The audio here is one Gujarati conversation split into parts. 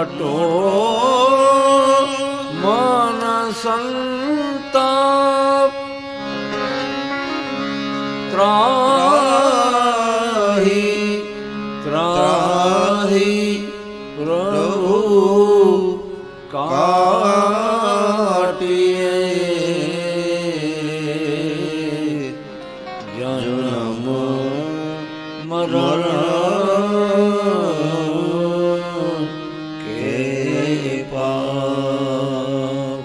હટો મન સંતાપ ત્રાહી ત્રાહી પ્રભુ કાટીએ જન્મ મરણ કે પાપ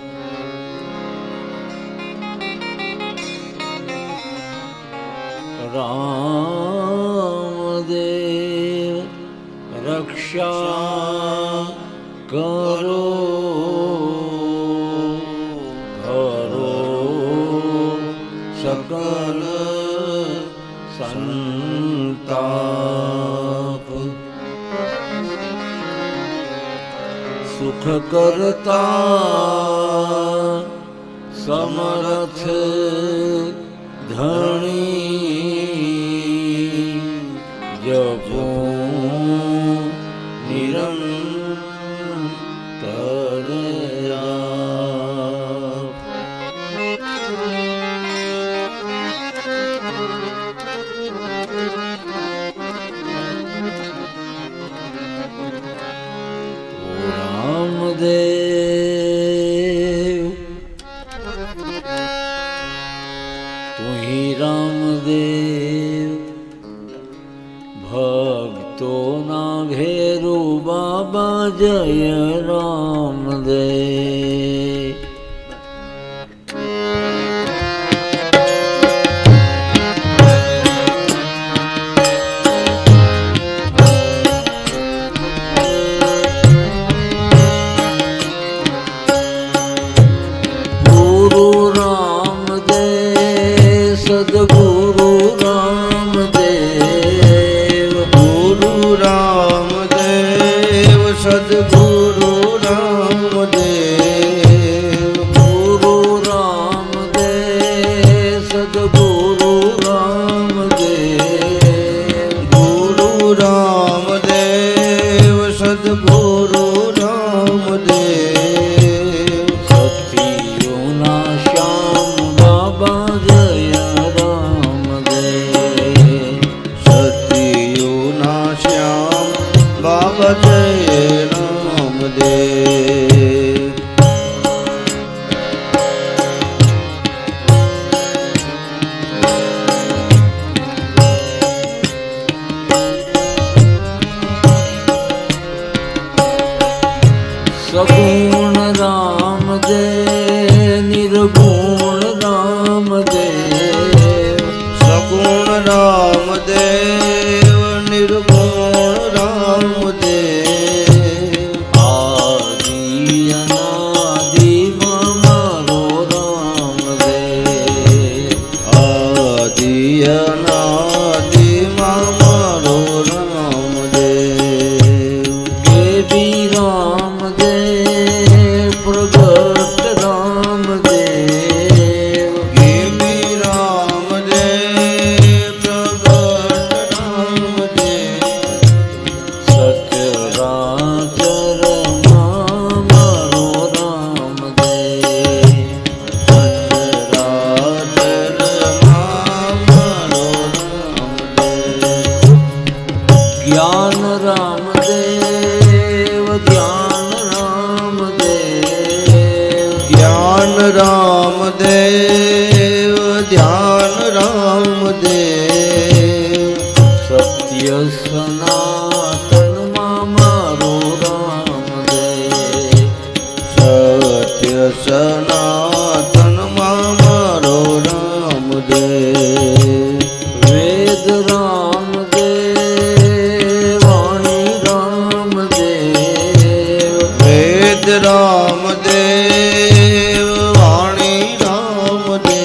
રામદેવ રક્ષા કરો કરો સકલ સંતાપ સુખ કરતા સમર્થ ધણી જપો નિરંતર રામદેવ તુહી રામદેવ ભક્તોના ઘેરુ બાબા જય રામદેવ સદગુરુ રામદેવ ગુરુ રામદેવ સદગુરુ રામદેવ ગુરુ રામદેવ સદગુરુ રામદેવ ગુરુ રામદેવ સદગુરુ રામદેવ સતીઓના શ્યામ બાબા જય બાબા જય રામદેવ સગુણ રામદેવ નિર્ગુણ રામદેવ સગુણ રામદેવ નિર્ગુણ રામદેવ આદિ અનાદિમાં મારો રામદેવ આદિ અનાદિમાં મારો રામદેવ દેવી રામદેવ પ્રગટ રામદેવ દેવી રામદેવ પ્રગટ રામદેવ સચરાચરમાં મારો રામદેવ સચરાચરમાં મારો રામદેવ જ્ઞાન રામદેવ ધ્યાન રામદેવ જ્ઞાન રામદેવ ધ્યાન રામદેવ સત્ય સનાતનમાં મારો રામદેવ સત્ય સનાતનમાં મારો રામદેવ વેદ રામદેવ વાણી રામદેવ વેદ રામદેવ વાણી રામદેવ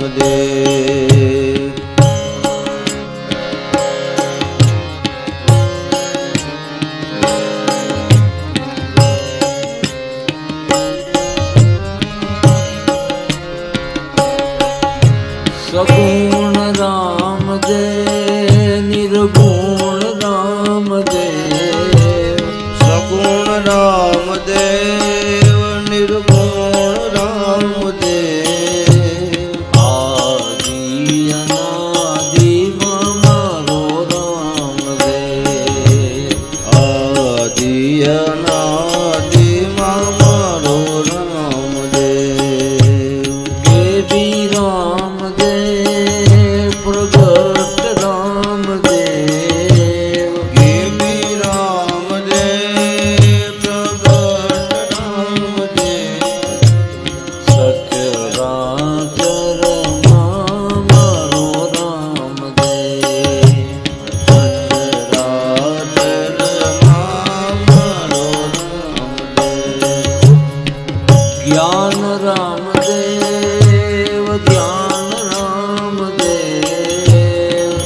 રામદેવ સગુણ રામદેવ નિર્ગુણ રામદેવ સગુણ રામદેવ નિર્ગુણ રામદેવ આદિ અનાદિમાં મારો રામદેવ આદિ અનાદિમાં મારો રામદેવ દેવી રામદેવ પ્રગટ રામદેવ ગેમી રામદેવ પ્રગટ રામદેવ સચરાચરમાં મારો રામદેવ સચરાચરમાં મારો રામદેવ જ્ઞાન રામદેવ ધ્યાન રામદેવ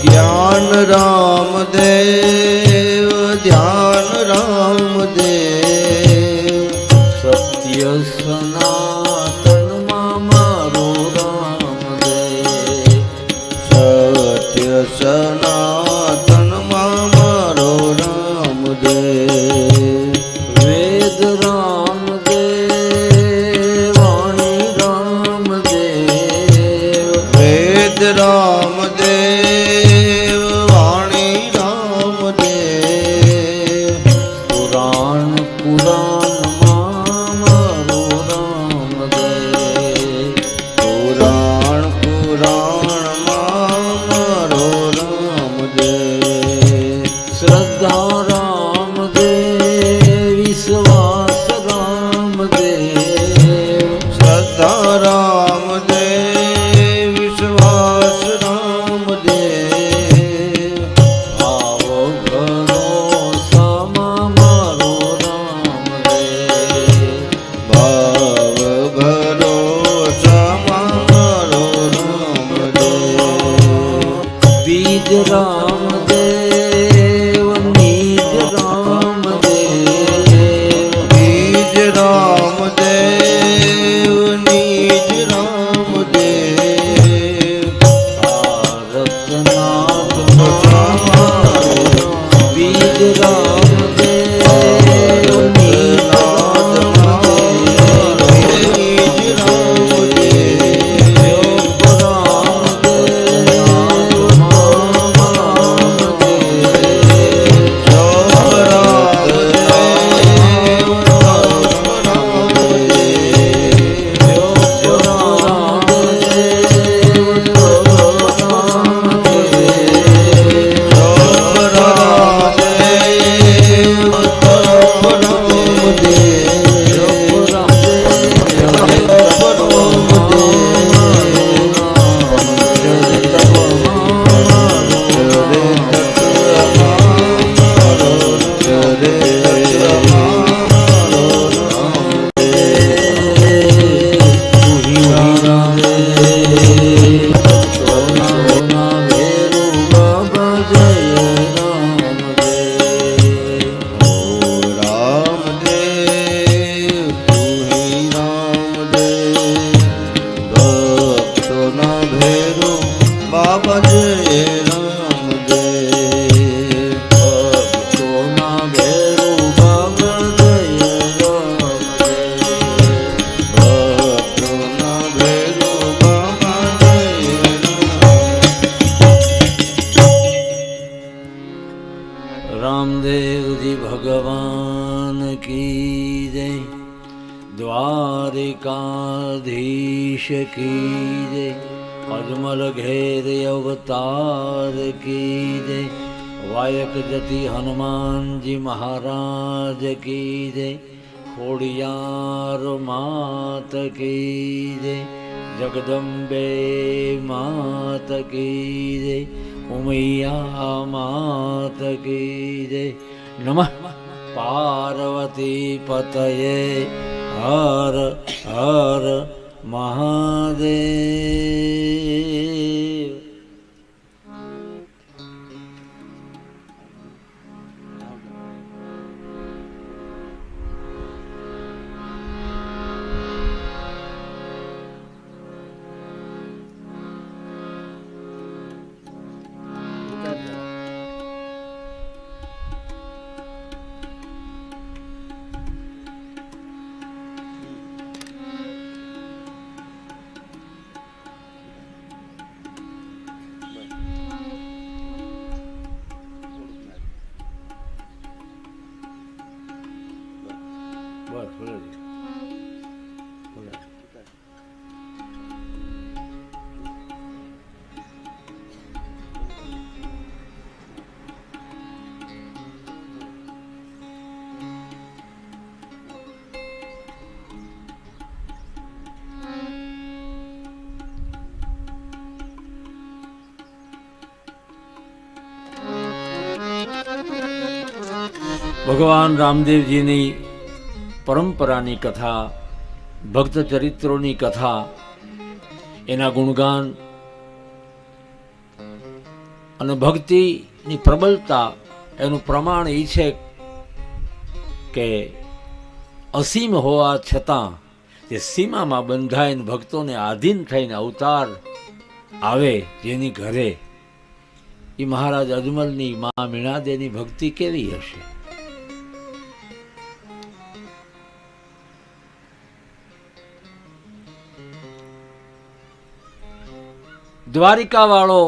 જ્ઞાન રામદેવ ધ્યાન રામદેવ સત્ય સનાતનમાં મારો રામદેવ સત્ય સનાતનમાં મારો રામદેવ વેદ રામદેવ વાણી રામદેવ વેદ રામદેવ વાણી રામદેવ પુરાણ પુરાણમાં મારો રામદેવ પુરાણ પુરાણમાં મારો રામદેવ શ્રદ્ધા રામદેવ વિશ્વાસ રામદેવ શ્રદ્ધા રામદેવ વિશ્વાસ રામદેવ ભાવ ભરોસામાં મારો રામદેવ ભાવ ભરોસામાં મારો રામદેવ બીજ રામદેવ નિજ રામદેવ બીજ રામદેવ નિજ રામદેવ ભારતનાથ બીજ રામદેવ નિજ દ્વારિકાધીશ કી જય, અજમલ ઘેર અવતાર કી જય, વાયક જતી હનુમાનજી મહારાજ કી જય, ખોડિયાર માત કી જય, જગદંબે માત કી જય, ઉમૈયા માત કી જય. નમઃ પાર્વતી પતયે હર હર મહાદેવ. ભગવાન રામદેવજીની પરંપરાની કથા, ભક્ત ચરિત્રોની કથા, એના ગુણગાન અને ભક્તિની પ્રબળતા, એનું પ્રમાણ એ છે કે અસીમ હોવા છતાં જે સીમામાં બંધાઈને ભક્તોને આધીન થઈને અવતાર આવે જેની ઘરે, એ મહારાજ અજમલની મા મીણાદેની ભક્તિ કેવી હશે? દ્વારિકા વાળો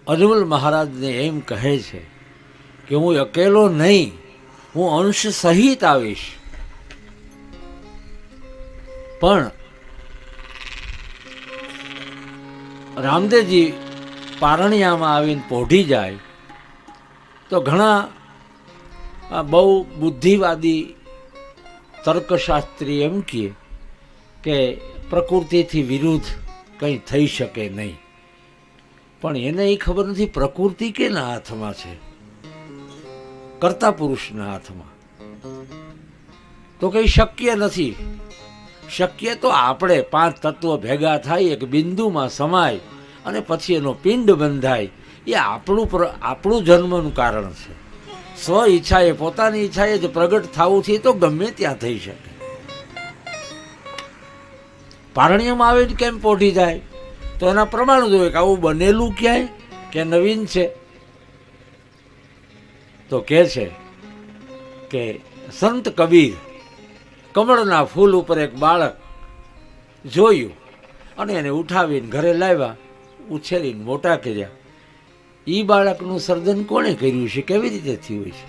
અજમલ મહારાજને એમ કહે છે કે હું અકેલો નહીં, હું અંશ સહિત આવીશ. પણ રામદેવજી પારણિયામાં આવીને પોઢી જાય તો ઘણા બહુ બુદ્ધિવાદી તર્કશાસ્ત્રી એમ કહે કે પ્રકૃતિથી વિરુદ્ધ કંઈ થઈ શકે નહીં. પણ એને એ ખબર નથી પ્રકૃતિ કેના હાથમાં છે? કર્તા પુરુષના હાથમાં. તો કંઈ શક્ય નથી. શક્ય તો આપણે 5 તત્વો ભેગા થાય, એક બિંદુમાં સમાય અને પછી એનો પિંડ બંધાય, એ આપણું જન્મનું કારણ છે. સ્વ ઈચ્છાએ, પોતાની ઈચ્છાએ જ પ્રગટ થવું છે તો ગમે ત્યાં થઈ શકે. પારણ્યમાં આવીને કેમ પોઢી જાય? તો એના પ્રમાણ જોઈએ કે આવું બનેલું ક્યાંય કે નવીન છે? તો કહે છે કે સંત કબીર કમળના ફૂલ ઉપર એક બાળક જોયું અને એને ઉઠાવીને ઘરે લાવ્યા, ઉછેરીને મોટા કર્યા. એ બાળકનું સર્જન કોણે કર્યું છે? કેવી રીતે થયું છે?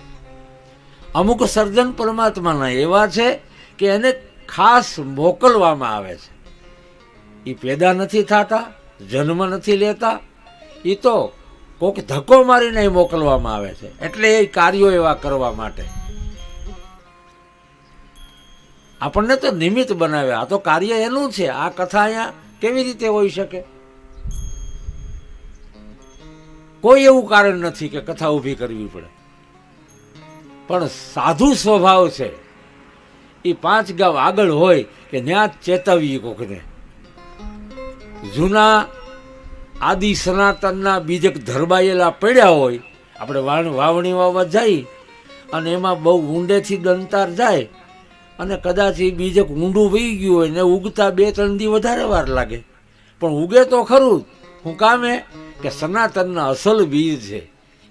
અમુક સર્જન પરમાત્માના એવા છે કે એને ખાસ મોકલવામાં આવે છે. એ પેદા નથી થતા, જન્મ નથી લેતા, એ તો કોક ધક્કો મારીને મોકલવામાં આવે છે. એટલે એ કાર્યો એવા કરવા માટે આપણને તો નિમિત્ત બનાવ્યા. આ તો કાર્ય એનું છે. આ કથા અહીંયા કેવી રીતે હોઈ શકે? કોઈ એવું કારણ નથી કે કથા ઊભી કરવી પડે. પણ સાધુ સ્વભાવ છે એ 5 ગાવ આગળ હોય કે ન્યા ચેતવીએ કોકને. જૂના આદિ સનાતનના બીજક ધરબાયેલા પડ્યા હોય, આપણે વાવણી વાવવા જઈ અને એમાં બહુ ઊંડેથી દંતાર જાય અને કદાચ એ બીજક ઊંડું વહી ગયું હોય ને ઉગતા 2-3 દી વધારે વાર લાગે, પણ ઉગે તો ખરું. હું કામે કે સનાતનના અસલ બીજ છે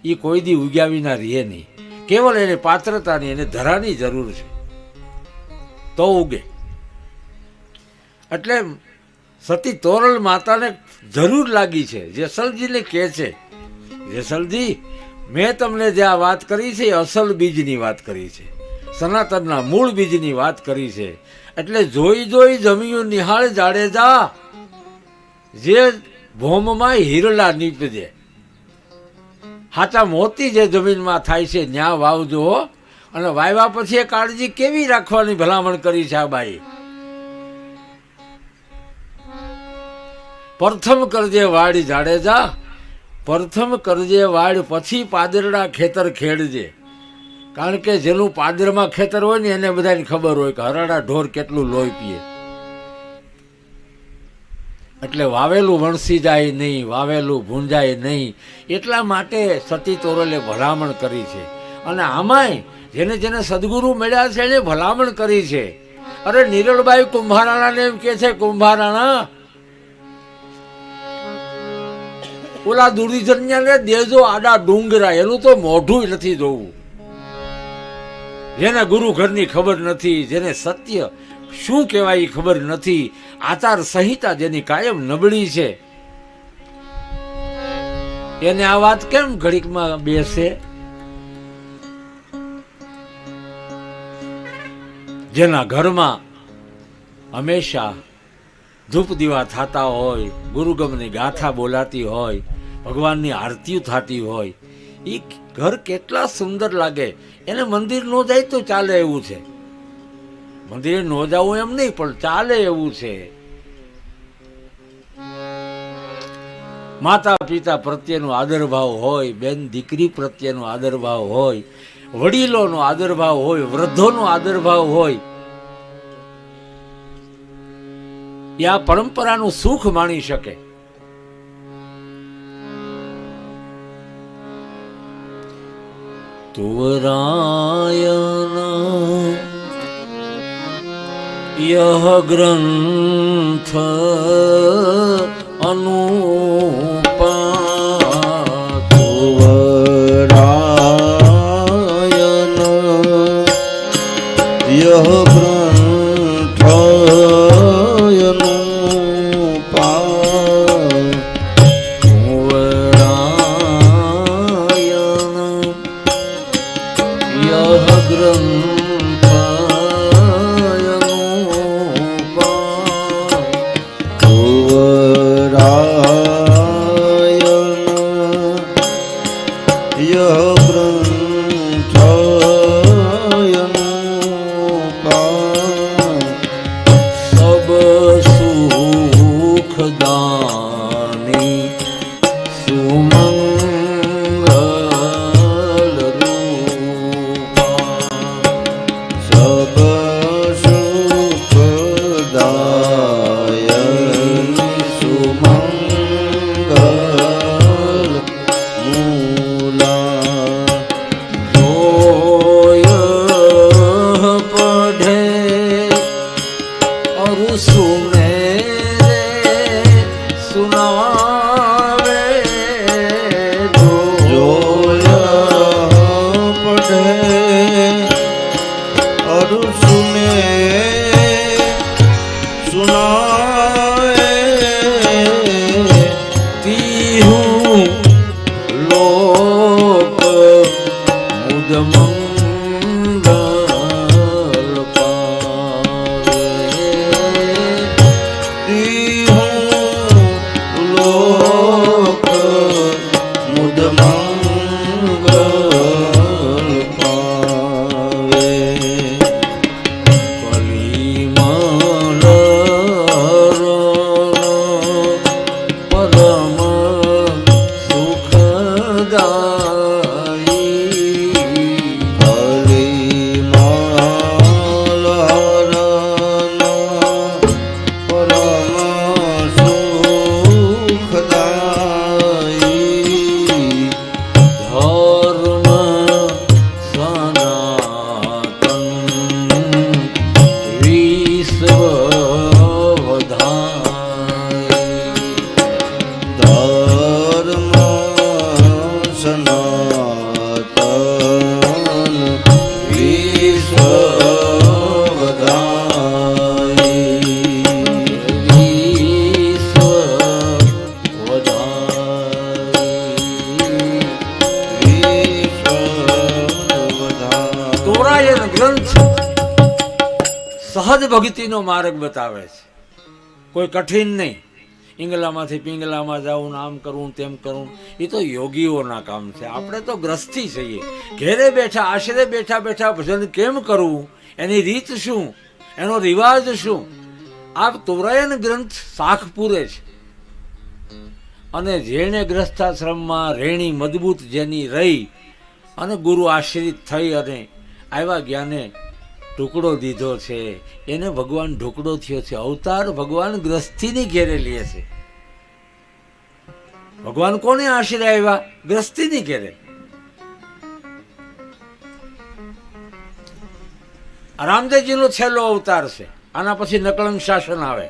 એ કોઈ દી ઉગ્યા વિના રહે નહીં. કેવલ એને પાત્રતાની, એને ધરાની જરૂર છે તો ઉગે. એટલે સતી તોરલ માતાને જરૂર લાગી છે. જેસલજીને કહે છે, જેસલજી મેં તમને જે આ વાત કરી છે એ અસલ બીજની વાત કરી છે, સનાતનના મૂળ બીજની વાત કરી છે. એટલે જોઈ જોઈ જમ્યું નિહાળ જાડેજા, જે ભોમમાં હિરલા નીપજે. હાચા મોતી જે જમીનમાં થાય છે ન્યા વાવજો. અને વાવ્યા પછી એ કાળજી કેવી રાખવાની ભલામણ કરી છે આ બાઈ? પ્રથમ કરજે વાડ જાડેજા, પ્રથમ કરજે વાડ, પછી પાદરડા ખેતર ખેડજે. કારણ કે જેનું પાદરમાં ખેતર હોય ને એને બધાને ખબર હોય કે હરાડા ઢોર કેટલું લોહી પીએ. એટલે વાવેલું વણસી જાય નહીં, વાવેલું ભૂંજાય નહીં. એટલા માટે સતી તોરલે ભલામણ કરી છે. અને આમાંય જેને જેને સદગુરુ મળ્યા છે એને ભલામણ કરી છે. અરે નિરલબાઈ કુંભારાણાને એમ કે છે, કુંભારાણા ઓલા દુર્જન્યાને દેજો આડા ડુંગરા, એનું તો મોઢું નથી જોવું. જેને ગુરુ ઘરની ખબર નથી, જેને સત્ય શું કહેવાય એ ખબર નથી, આચાર સંહિતા જેની કાયમ નબળી છે, એને આ વાત કેમ ઘડીકમાં બેસે? જેના ઘરમાં હંમેશા ધૂપ દીવા થતા હોય, ગુરુગમની ગાથા બોલાતી હોય, ભગવાનની આરતીઓ થતી હોય, એ ઘર કેટલા સુંદર લાગે. એને મંદિર ન જાય તો ચાલે એવું છે. મંદિરે ન જવું એમ નહીં, પણ ચાલે એવું છે. માતા પિતા પ્રત્યેનો આદરભાવ હોય, બેન દીકરી પ્રત્યેનો આદરભાવ હોય, વડીલોનો આદરભાવ હોય, વૃદ્ધોનો આદરભાવ હોય, એ આ પરંપરાનું સુખ માણી શકે. તુવરાયણ યહ ગ્રંથ અનુપા તુવરાયણ યહ ગ્રંથ અનુપા તુવરાયણ યહ ગ્રંથ સહજ ભક્તિનો માર્ગ બતાવે છે, કોઈ કઠિન નહીં. ઈંગલામાંથી પિંગલામાં જવું, આમ કરવું તેમ કરવું, એ તો યોગીઓના કામ છે. આપણે તો ગ્રસ્તી છીએ, ઘેરે બેઠા આશરે બેઠા બેઠા ભજન કેમ કરવું, એની રીત શું, એનો રિવાજ શું, આ તોરાયણ ગ્રંથ શાખ પૂરે છે. અને જેણે ગ્રસ્થાશ્રમમાં રેણી મજબૂત જેની રહી અને ગુરુ આશ્રિત થઈ અને આવ્યા જ્ઞાને ટુકડો દીધો છે, એને ભગવાન ઢોકડો થયો છે. અવતાર ભગવાન ગ્રસ્થીની ઘેરે લે છે. ભગવાન કોને આશરે આવ્યા? ગ્રસ્થીની ઘેરે. રામદેવજીનો છેલ્લો અવતાર છે. આના પછી નકળંગ શાસન આવે.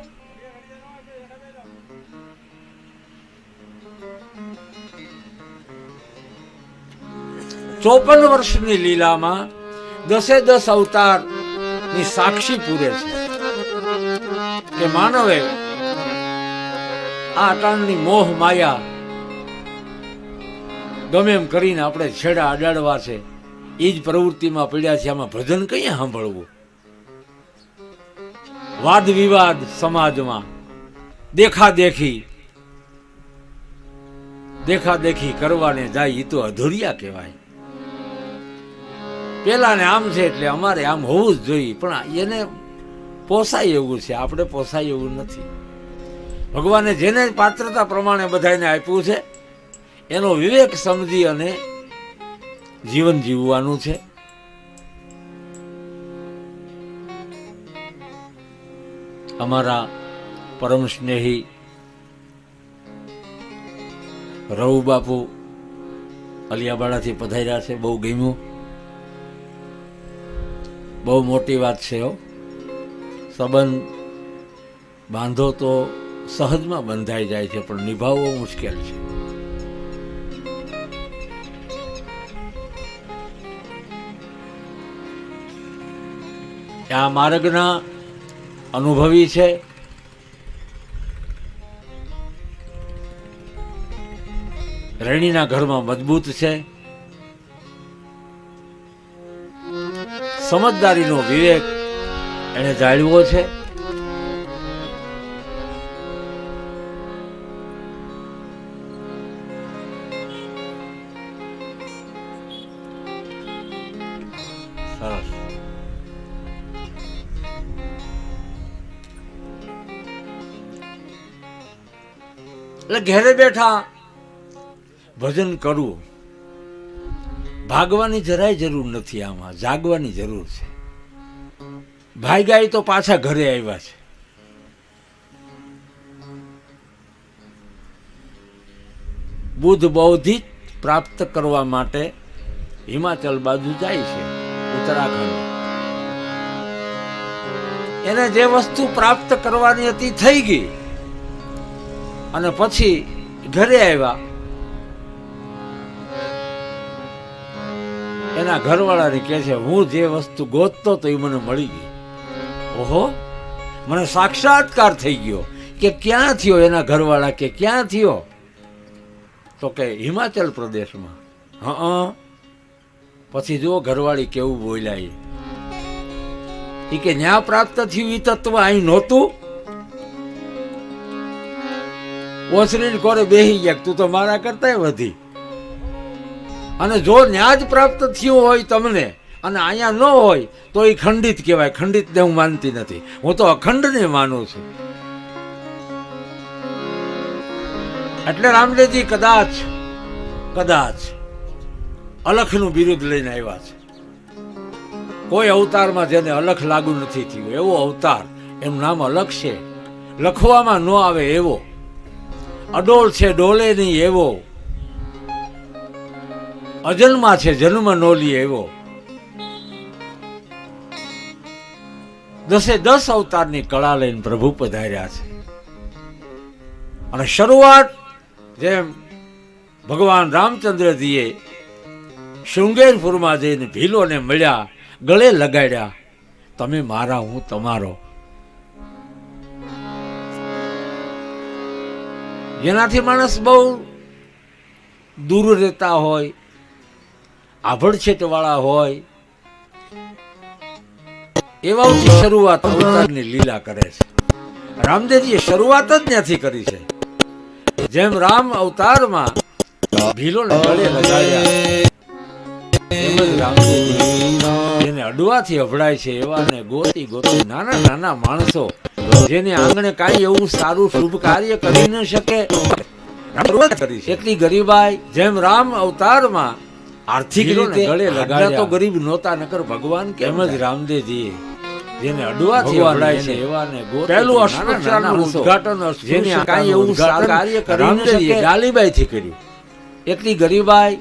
ચોપન વર્ષની લીલામાં 10 અવતાર ની સાક્ષી પૂરે છે કે માનવે આ અટાણની મોહ માયા ગમે એમ કરીને આપણે છેડા અડાડવા છે, એ જ પ્રવૃત્તિમાં પડ્યા છે. આમાં ભજન કઈ સાંભળવું? વાદ વિવાદ સમાજમાં, દેખાદેખી કરવાને જાય, એ તો અધૂરિયા કહેવાય. પેલાને આમ છે એટલે અમારે આમ હોવું જ જોઈએ, પણ એને પોસાય એવું છે, આપણે પોસાય એવું નથી. ભગવાને જેને પાત્રતા પ્રમાણે બધાને આપ્યું છે એનો વિવેક સમજી અને જીવન જીવવાનું છે. અમારા પરમ સ્નેહી રઘુ બાપુ અલિયાબાડાથી પધાર્યા છે. બહુ ગમ્યું, બહુ મોટી વાત છે. સંબંધ બાંધો તો સહજમાં બંધાઈ જાય છે, પણ નિભાવવો મુશ્કેલ છે. આ માર્ગના અનુભવી છે. રેણીના ઘરમાં મજબૂત છે. સમજદારીનો વિવેક એને જાળવ્યો છે. સરસ. એટલે ઘેરે બેઠા ભજન કરવું, ભાગવાની જરાય જરૂર નથી. આમાં જાગવાની જરૂર છે. ભાગ્યા તો પાછા ઘરે આવ્યા છે. બુદ્ધ બૌદ્ધિક પ્રાપ્ત કરવા માટે હિમાચલ બાજુ જાય છે, ઉત્તરાખંડ. એને જે વસ્તુ પ્રાપ્ત કરવાની હતી થઈ ગઈ, અને પછી ઘરે આવ્યા. એના ઘરવાળાને કહે છે, હું જે વસ્તુ ગોતતો તો એ મને મળી ગઈ. ઓહો, મને સાક્ષાત્કાર થઈ ગયો. કે ક્યાં થયો? એના ઘરવાળા કે ક્યાં થયો? તો કે હિમાચલ પ્રદેશમાં. હા, પછી જો ઘરવાળી કેવું બોલ્યા. એ કે ન્યા પ્રાપ્ત થયું એ તત્વ અહીં નહોતું. ઓસરીને કોરે બેહી ગયા, તું તો મારા કરતા વધી. અને જો ન્યા જ પ્રાપ્ત થયું હોય તમને અને અહીંયા ન હોય તો એ ખંડિત કહેવાય. ખંડિતને હું માનતી નથી, હું તો અખંડને માનું છું. એટલે રામદેવજી કદાચ અલખનું બિરુદ લઈને આવ્યા છે. કોઈ અવતારમાં જેને અલખ લાગુ નથી થયું એવો અવતાર. એનું નામ અલખ છે. લખવામાં ન આવે એવો. અડોળ છે, ડોલે નહીં એવો. અજન્મા છે, જન્મ નો લી એવો. 10 અવતારની કળા લઈને પ્રભુ પધાર્યા છે. અને શરૂઆત જેમ ભગવાન રામચંદ્રજીએ શૃંગેરપુરમાં જઈને ભીલોને મળ્યા, ગળે લગાડ્યા, તમે મારા હું તમારો. જેનાથી માણસ બહુ દૂર રહેતા હોય, આભડછેટ વાળા હોય, એવાથી શરૂઆત અવતારની લીલા કરે છે. રામદેવજીએ શરૂઆત જ ત્યાંથી કરી છે. જેમ રામ અવતારમાં ભીલોને ગળે લગાડ્યા, એમ જ રામદેવજી જેને અડવાથી અભડાય છે એવાને ગોતી નાના નાના માણસો જેને આંગણે કાંઈ એવું સારું શુભ કાર્ય કરી ન શકે કરી છે. એટલી ગરીબાઈ જેમ રામ અવતારમાં આર્થિક રીતે ગળે લગાડ્યા તો ગરીબ નહોતા, નકર ભગવાન કેમ જ રામદેવજી જેને અડવાથી અભડાય છે એવાને પહેલું અષ્ટોત્તરનું ઉદ્ઘાટન જેને કાંઈ એવું સારું કાર્ય કરી ન શકે ડાલીબાઈથી કર્યું. એટલી ગરીબાઈ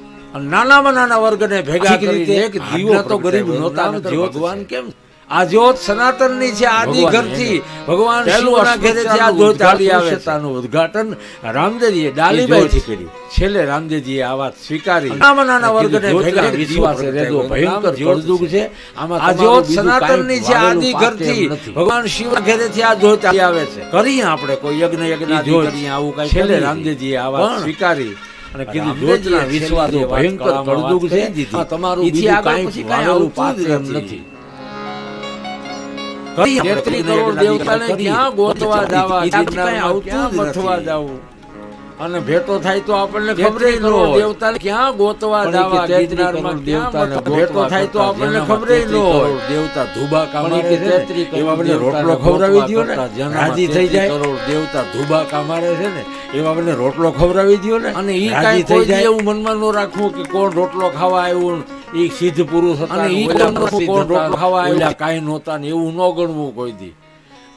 નાનામાં નાના વર્ગને ભેગા કરી એક દીવો તો ગરીબ નહોતા, ભગવાન કેમ. આ જ્યોત સનાતનની છે, આદિ ઘરથી ભગવાન શિવના ઘરેથી આ જ્યોત ચાલી આવે છે. ઉદ્ઘાટન રામદેવજીએ ડાલીબાઈથી કર્યું. છેલ્લે રામદેવજીએ આ વાત સ્વીકારી. નાના વર્ગને ભેગા વિશ્વાસ રહેજો, ભયંકર કળયુગ છે. આમાં આ જ્યોત સનાતનની છે, આદિ ઘરથી ભગવાન શિવના ઘરેથી આ જ્યોત ચાલી આવે છે. કરીએ આપણે કોઈ યજ્ઞ કરીએ આવું કઈ. છેલ્લે રામદેવજીએ આ વાત સ્વીકારી અને કીધું જ્યોતના વિશ્વાસ ભયંકર કળયુગ છે. તમારું બીજું કાંઈ આવું પાત્ર નથી. 33 કરોડ દેવતાને ક્યાં ગોતવા જાવા, ક્યાં મથવા જાવું. અને ભેટો થાય તો આપણને ખબર ન કરોડ હોય દેવતાને ક્યાં ગોતવા પણ એ કે જાવા 33 ગિરનારમાં કરોડ ક્યાં દેવતાને ગોતવા? ભેટો ગોતવા થાય તો કરતા આપણને જેનામાં ખબર ન 33 હોય કરોડ દેવતા ધુબા કામારે પણ એ કે છે 33 ને, કરોડ એવા મને રોટલો દેવતાને ખવડાવી દ્યો ને ગોતવા કરતા રાજી થઈ જાય. 33 કરોડ દેવતા ધુબા કામારે છે ને એવા મને રોટલો ખવડાવી દ્યો ને અને ઈ રાજી કાંઈ થઈ કોઈ દી જાય. એવું મનમાં ન રાખવું કે કોણ રોટલો ખાવા આવ્યું ને ઈ સિદ્ધ પુરુષ હતા અને ને ઈ ઓલા કોણ પ્રભુ સિદ્ધ કોણ હતા રોટલો ને ખાવા ઓલા આવ્યા કાંઈ નહોતા ને એવું ન ગણવું કોઈ દી.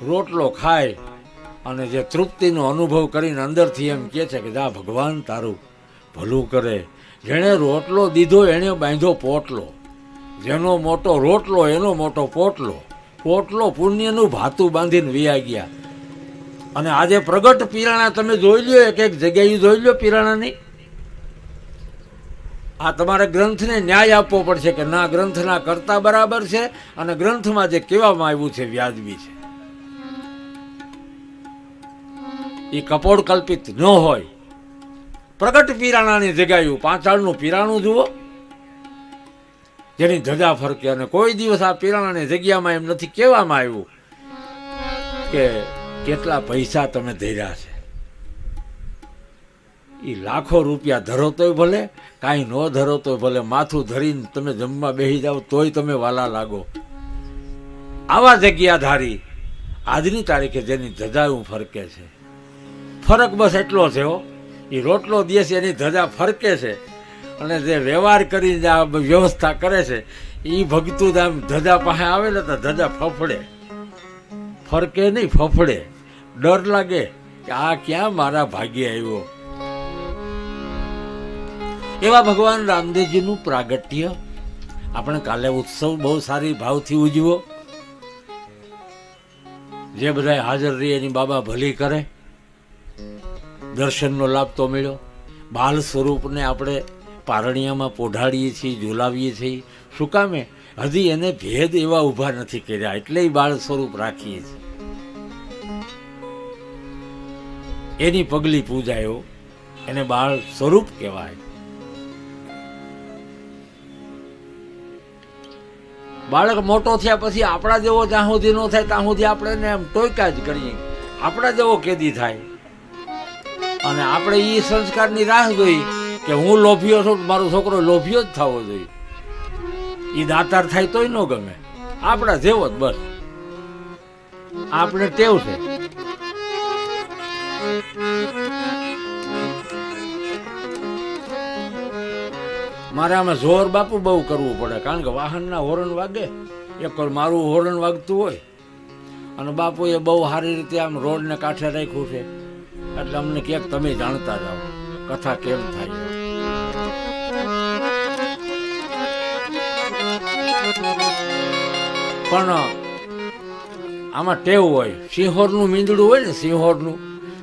રોટલો ખાય અને જે તૃપ્તિનો અનુભવ કરીને અંદરથી એમ કહે છે કે જા ભગવાન તારું ભલું કરે. જેણે રોટલો દીધો એણે બાંધ્યો પોટલો. જેનો મોટો રોટલો એનો મોટો પોટલો. પોટલો પુણ્યનું ભાતું બાંધીને વિયા ગયા. અને આજે પ્રગટ પીરાણા તમે જોઈ લ્યો, એક એક જગ્યાએ જોઈ લ્યો પીરાણાની. આ તમારે ગ્રંથને ન્યાય આપવો પડશે કે ના, ગ્રંથના કરતા બરાબર છે અને ગ્રંથમાં જે કહેવામાં આવ્યું છે વ્યાજબી છે. એ કપોળ કલ્પિત ન હોય. પ્રગટ પીરાણાની જગ્યાએ પાંચાળનું પીરાણું જુઓ, જેની ધજા ફરકે. અને કોઈ દિવસ આ પીરાણાની જગ્યામાં એમ નથી કહેવામાં આવ્યું કે કેટલા પૈસા તમે ધર્યા છે. એ લાખો રૂપિયા ધરો તોય ભલે, કાંઈ ન ધરો તોય ભલે, માથું ધરીને તમે જમવા બેસી જાઓ તોય તમે વાલા લાગો. આવા જગ્યાધારી આજની તારીખે જેની ધજાઓ ફરકે છે. ફરક બસ એટલો છે હો, એ રોટલો દિવસ એની ધજા ફરકે છે અને જે વ્યવહાર કરીને આ વ્યવસ્થા કરે છે એ ભગતું આમ ધજા પાસે આવે ને તો ધજા ફફડે. ફરકે નહીં, ફફડે. ડર લાગે કે આ ક્યાં મારા ભાગ્ય આવ્યો. એવા ભગવાન રામદેવજીનું પ્રાગટ્ય આપણે કાલે ઉત્સવ બહુ સારી ભાવથી ઉજવો. જે બધા હાજર રહી એની બાબા ભલી કરે. દર્શનનો લાભ તો મળ્યો. બાલ સ્વરૂપને આપણે પારણિયામાં પોઢાડીએ છીએ, ઝુલાવીએ છીએ. શું કામે? હજી એને ભેદ એવા ઊભા નથી કર્યા એટલે બાળ સ્વરૂપ રાખીએ છીએ. એની પગલી પૂજાયો, એને બાળ સ્વરૂપ કહેવાય. બાળક મોટો થયા પછી આપણા જેવો જ્યાં સુધી ન થાય ત્યાં સુધી આપણે એને એમ ટોયકા જ કરીએ. આપણા જેવો કેદી થાય. અને આપણે એ સંસ્કારની રાહ જોઈ કે હું લોભિયો છું, મારો છોકરો લોભિયો જ થવો જોઈએ. એ દાતાર થાય તોય ન ગમે. આપણા જેવો જ બસ. આપણે ટેવ છે. મારે આમાં જોર બાપુ બહુ કરવું પડે, કારણ કે વાહનના હોર્ન વાગે. એક વાર મારું હોર્ન વાગતું હોય અને બાપુએ બહુ સારી રીતે આમ રોડને કાંઠે રાખ્યું છે એટલે અમને ક્યાંક તમે જાણતા જાઓ કથા કેમ થાય. પણ આમાં ટેવ હોય. સિંહોરનું મીંદડું હોય ને,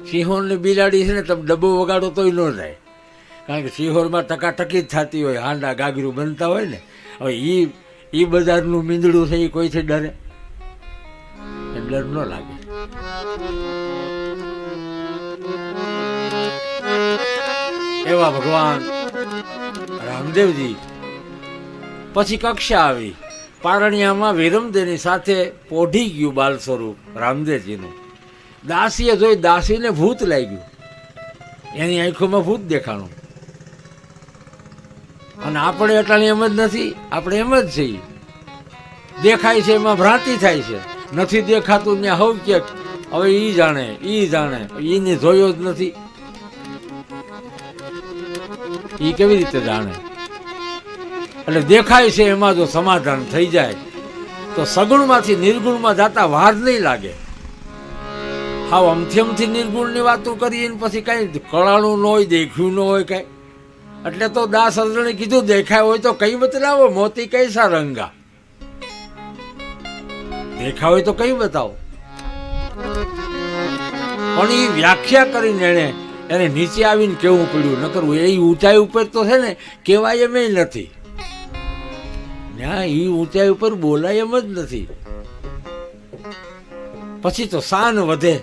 સિંહોરની બિલાડી છે ને, તમે ડબ્બો વગાડો તોય ન જાય. કારણ કે સિંહોરમાં ટકાટકી જ થતી હોય, હાંડા ગાગરું બનતા હોય ને. હવે એ બજારનું મીંદડું છે એ કોઈથી ડરે? એ ડર ન લાગે. એવા ભગવાન રામદેવજી. પછી કક્ષા આવી. પારણિયામાં વિરમદેવની સાથે પોઢી ગયું બાલ સ્વરૂપ રામદેવજીનું. દાસીએ જોઈ, દાસીને ભૂત લાગ્યું. એની આંખોમાં ભૂત દેખાણું. અને આપણે એટલાની એમ જ નથી, આપણે એમ જ છીએ. દેખાય છે એમાં ભ્રાંતિ થાય છે, નથી દેખાતું ત્યાં હવ કે હવે ઈ જાણે, ઈને જોયો જ નથી. ઈ કેવી રીતે જાણે? એટલે દેખાય છે એમાં જો સમાધાન થઈ જાય તો સગુણમાંથી નિર્ગુણમાં જતા વાર નહીં લાગે. હાવ અમથી નિર્ગુણની વાતો કરીએ ને પછી કઈ કળાણું ન હોય, દેખ્યું ન હોય કઈ. એટલે તો દાસ અજરણે કીધું દેખાય હોય તો કઈ બતલાવો, મોતી કૈસા રંગા. દેખા હોય તો કઈ બતાવો. પણ એ વ્યાખ્યા કરીને એને નીચે આવીને કેવું પડ્યું. ન કરવું એ ઊંચાઈ ઉપર તો છે ને કહેવાય એમ નથી. ના, એ ઊંચાઈ ઉપર બોલાય એમ જ નથી. પછી તો શાન વધે,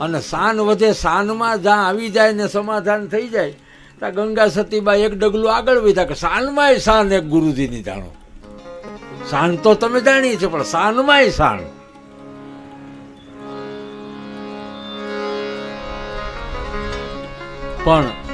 અને શાન વધે, શાનમાં જ્યાં આવી જાય ને સમાધાન થઈ જાય ત્યાં ગંગા સતીબા એક ડગલું આગળ વધ્યા કે શાનમાંય શાન એક ગુરુજીની જાણો. શાન તો તમે જાણીએ છો પણ શાનમાંય શાન. પણ